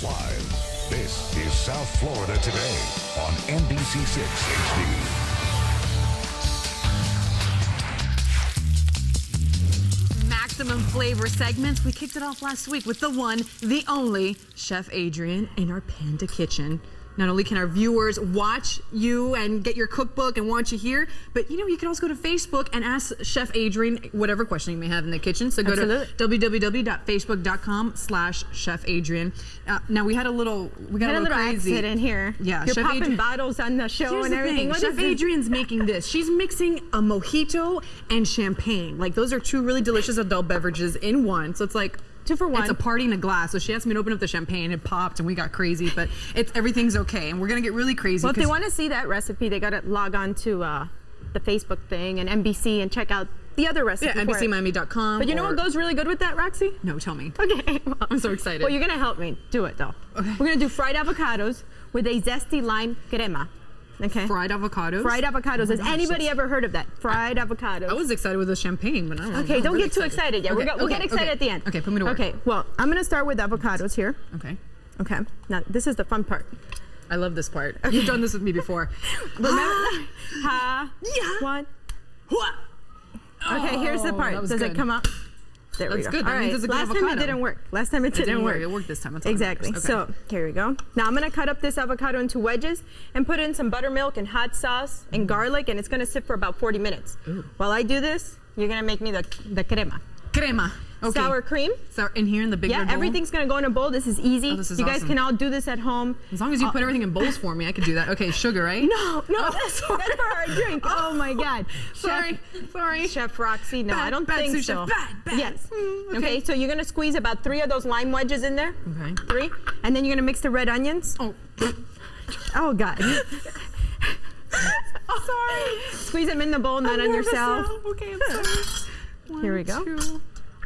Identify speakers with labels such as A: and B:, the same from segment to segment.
A: Live, this is South Florida Today on NBC6 HD.
B: Maximum flavor segments. We kicked it off last week with the one, the only Chef Adrian in our Panda Kitchen. Not only can our viewers watch you and get your cookbook and watch you here, but you know, you can also go to Facebook and ask Chef Adrian whatever question you may have in the kitchen. So go to www.facebook.com/Chef Adrian. Now we got a little crazy
C: accident here.
B: Yeah,
C: you're
B: Chef
C: popping bottles on the show.
B: Here's
C: and
B: the
C: everything.
B: Thing. Chef Adrian's making this. She's mixing a mojito and champagne. Like those are two really delicious adult beverages in one. So it's like
C: 2 for 1.
B: It's a party in a glass. So she asked me to open up the champagne. It popped and we got crazy, but everything's okay. And we're gonna get really crazy.
C: Well, if they want to see that recipe, they gotta log on to the Facebook thing and NBC and check out the other recipe.
B: Yeah, NBCmiami.com.
C: But you know what goes really good with that, Roxy?
B: No, tell me.
C: Okay. Well,
B: I'm so excited.
C: Well, you're gonna help me do it though.
B: Okay.
C: We're gonna do fried avocados with a zesty lime crema. Okay.
B: Fried avocados?
C: Fried avocados. Has anybody ever heard of that? Fried avocados.
B: I was excited with the champagne, but I don't know.
C: Okay, don't get too excited yet.
B: Okay,
C: We'll get excited at the end.
B: Okay, put me to work.
C: Okay, well, I'm going to start with avocados here.
B: Okay.
C: Okay, now this is the fun part.
B: I love this part. You've done this with me before.
C: Remember?
B: Yeah.
C: One.
B: What?
C: Okay, here's the part. Does it come up? There we go.
B: That's good.
C: All
B: That means it's a good
C: Last time
B: avocado.
C: it didn't work. Last time it didn't work.
B: It worked this time. That's all
C: Exactly.
B: that matters. Okay.
C: So here we go. Now I'm gonna cut up this avocado into wedges and put in some buttermilk and hot sauce and garlic, and it's gonna sit for about 40 minutes.
B: Ooh.
C: While I do this, you're gonna make me the crema.
B: Crema. Okay.
C: Sour cream.
B: Sour in here in the big red bowl?
C: Everything's gonna go in a bowl. This is easy.
B: Oh, this is
C: you guys
B: awesome.
C: can all do this at home.
B: As long as you put everything in bowls for me, I could do that. Okay, sugar, right?
C: No, that's for our drink. Oh my God.
B: Sorry.
C: Chef Roxy, no, I don't
B: bad
C: think
B: sous
C: so.
B: chef. Bad.
C: Yes.
B: Okay.
C: So you're gonna squeeze about 3 of those lime wedges in there.
B: Okay.
C: 3, and then you're gonna mix the red onions.
B: Oh.
C: Oh God.
B: Sorry.
C: Squeeze them in the bowl, not on yourself.
B: Okay, I'm sorry.
C: Here we go.
B: 1, 2.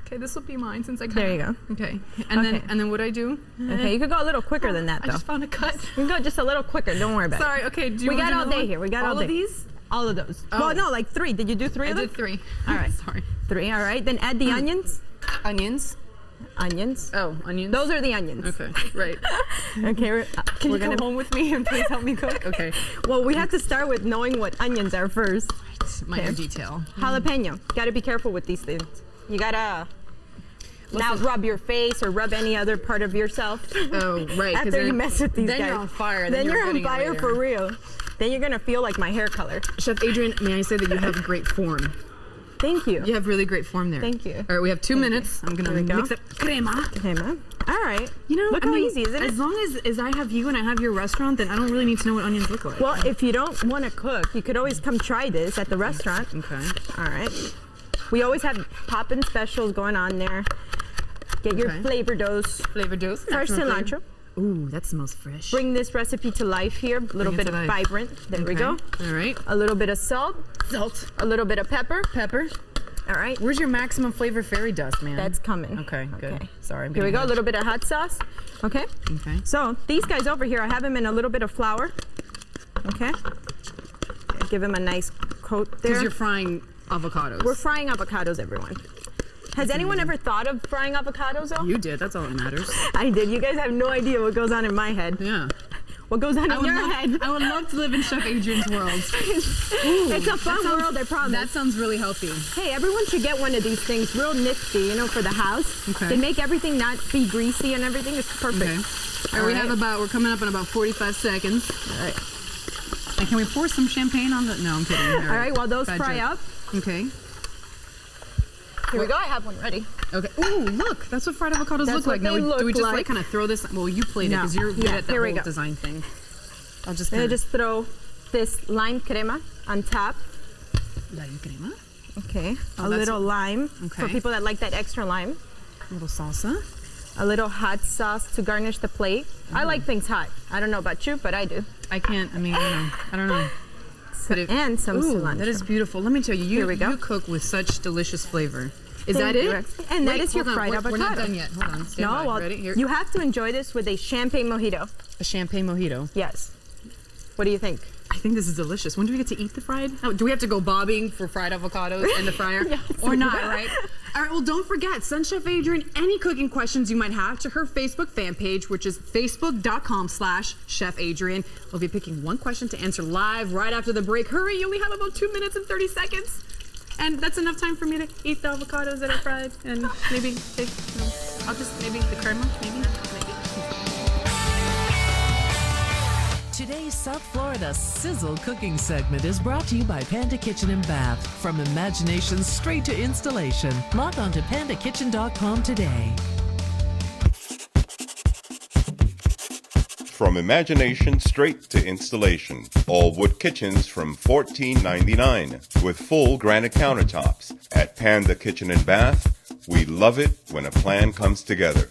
B: Okay, this will be mine since I cut.
C: There you go.
B: Okay. And then what do I do?
C: Okay, you could go a little quicker than that
B: I
C: though.
B: just found a cut.
C: You can go just a little quicker. Don't worry about
B: Sorry. Okay.
C: it. We got all day here. We got all day.
B: All of these?
C: All of those.
B: Oh.
C: Well, no, like 3. Did you do 3 of them?
B: I did 3.
C: All right.
B: Sorry.
C: 3. All right. Then add the onions.
B: Onions.
C: Onions.
B: Oh, onions.
C: Those are the onions.
B: Okay. Right.
C: Okay.
B: Can you come home with me and please help me cook? Okay.
C: Well, we have to start with knowing what onions are first.
B: Minor detail.
C: Jalapeno. Got to be careful with these things. You gotta not rub your face or rub any other part of yourself.
B: Oh, right.
C: After you mess with these guys.
B: Then you're on fire.
C: Then you're on
B: getting it
C: fire
B: later.
C: for real. Then you're gonna feel like my hair color.
B: Chef Adrian, may I say that you have great form?
C: Thank you.
B: You have really great form there.
C: Thank you.
B: All right, we have 2 minutes. I'm gonna mix up crema.
C: Crema. All right.
B: You know,
C: look how easy, isn't it?
B: As long as I have you and I have your restaurant, then I don't really need to know what onions look like.
C: Well, if you don't want to cook, you could always come try this at the restaurant.
B: Okay.
C: All right. We always have poppin' specials going on there. Get your flavor dose.
B: Flavor dose.
C: Fresh cilantro.
B: Ooh, that smells fresh.
C: Bring this recipe to life here. A little bit of vibrant. There we go.
B: All right.
C: A little bit of salt.
B: Salt.
C: A little bit of pepper.
B: Pepper.
C: All right.
B: Where's your maximum flavor fairy dust, man?
C: That's coming.
B: Okay, good.
C: Okay.
B: Sorry. I'm
C: Here we
B: getting
C: go. A little bit of hot sauce. Okay.
B: Okay.
C: So these guys over here, I have them in a little bit of flour. Okay. Give them a nice coat there.
B: Because you're frying avocados.
C: We're frying avocados, everyone. Has anyone ever thought of frying avocados though?
B: You did. That's all that matters.
C: I did. You guys have no idea what goes on in my head.
B: Yeah.
C: What goes on in your head?
B: I would love to live in Chef Adrian's world.
C: It's a fun world, I promise.
B: That sounds really healthy.
C: Hey, everyone should get one of these things, real nifty, you know, for the house.
B: Okay.
C: They make everything not be greasy and everything. It's perfect.
B: Okay. All right, we're coming up in about 45 seconds.
C: All right.
B: And can we pour some champagne on the? No, I'm kidding.
C: All right, while those fry up.
B: Okay.
C: Here we go. I have one ready.
B: Okay. Ooh, look. That's what fried avocados
C: That's
B: look like.
C: what
B: Now,
C: they
B: do we
C: look
B: just
C: like.
B: kind of throw this? Well, you played it
C: No.
B: because you're good
C: Yeah,
B: at the
C: here we
B: whole
C: go.
B: design thing. I'll just.
C: I'm gonna just throw this lime crema on top.
B: Lime crema.
C: Okay.
B: Oh,
C: a little lime for
B: okay.
C: people that like that extra lime.
B: A little salsa.
C: A little hot sauce to garnish the plate. I like things hot. I don't know about you, but I do.
B: I can't. I mean, you know, I don't know.
C: And some cilantro.
B: That is beautiful. Let me tell you,
C: Here we go.
B: you cook with such delicious flavor. Is
C: Thank
B: that
C: you,
B: it?
C: Rex. And that is your
B: hold on.
C: fried avocado.
B: We're not done yet. Hold on. Stand by.
C: No, well,
B: Ready? Here.
C: you have to enjoy this with a champagne mojito.
B: A champagne mojito.
C: Yes. What do you think?
B: I think this is delicious. When do we get to eat the fried? Oh, do we have to go bobbing for fried avocados in the fryer?
C: Yes,
B: or
C: we
B: not,
C: do.
B: right? All right, well, don't forget, send Chef Adrian any cooking questions you might have to her Facebook fan page, which is facebook.com/Chef Adrian. We'll be picking one question to answer live right after the break. Hurry, you only have about 2 minutes and 30 seconds. And that's enough time for me to eat the avocados that I fried and maybe take, I'll just, maybe the crema, maybe.
D: Today's South Florida Sizzle cooking segment is brought to you by Panda Kitchen and Bath. From imagination straight to installation, log on to pandakitchen.com today.
E: From imagination straight to installation. All wood kitchens from $14.99 with full granite countertops. At Panda Kitchen and Bath, we love it when a plan comes together.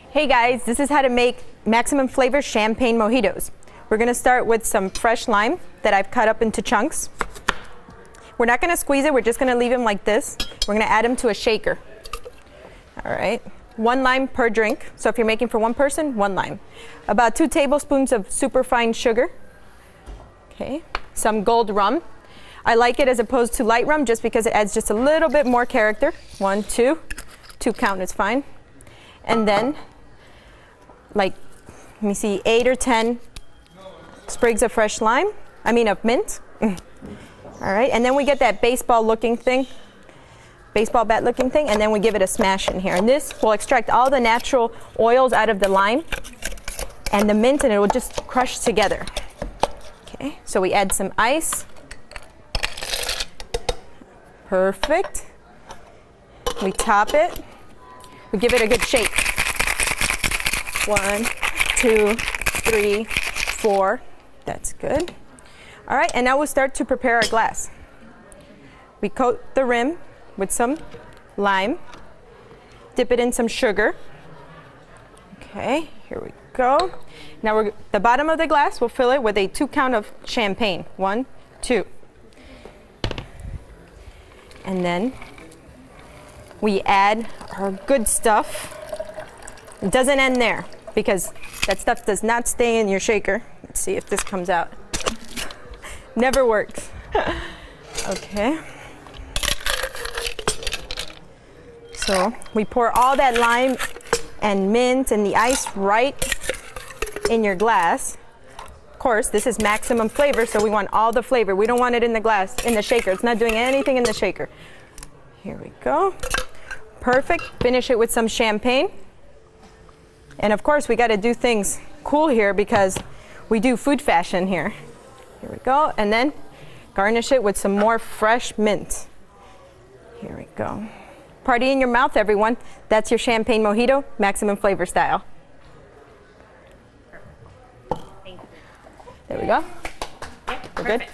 C: Hey guys, this is how to make maximum flavor champagne mojitos. We're gonna start with some fresh lime that I've cut up into chunks. We're not gonna squeeze it, we're just gonna leave them like this. We're gonna add them to a shaker. All right, 1 lime per drink. So if you're making for 1 person, 1 lime. About 2 tablespoons of superfine sugar. Okay, some gold rum. I like it as opposed to light rum just because it adds just a little bit more character. 1, 2, 2 count is fine. And then, like, let me see, 8 or 10 sprigs of fresh lime, of mint. All right, and then we get that baseball bat looking thing, and then we give it a smash in here. And this will extract all the natural oils out of the lime and the mint, and it will just crush together. Okay, so we add some ice. Perfect. We top it. We give it a good shake. 1, 2, 3, 4. That's good. All right, and now we'll start to prepare our glass. We coat the rim with some lime, dip it in some sugar. Okay, here we go. Now the bottom of the glass, we'll fill it with a 2 count of champagne. 1, 2. And then we add our good stuff. It doesn't end there because that stuff does not stay in your shaker. Let's see if this comes out. Never works. Okay. So we pour all that lime and mint and the ice right in your glass. Of course, this is maximum flavor, so we want all the flavor. We don't want it in the glass, in the shaker. It's not doing anything in the shaker. Here we go. Perfect. Finish it with some champagne. And of course, we got to do things cool here because we do food fashion here. Here we go. And then garnish it with some more fresh mint. Here we go. Party in your mouth, everyone. That's your champagne mojito, maximum flavor style. There we go. We're good.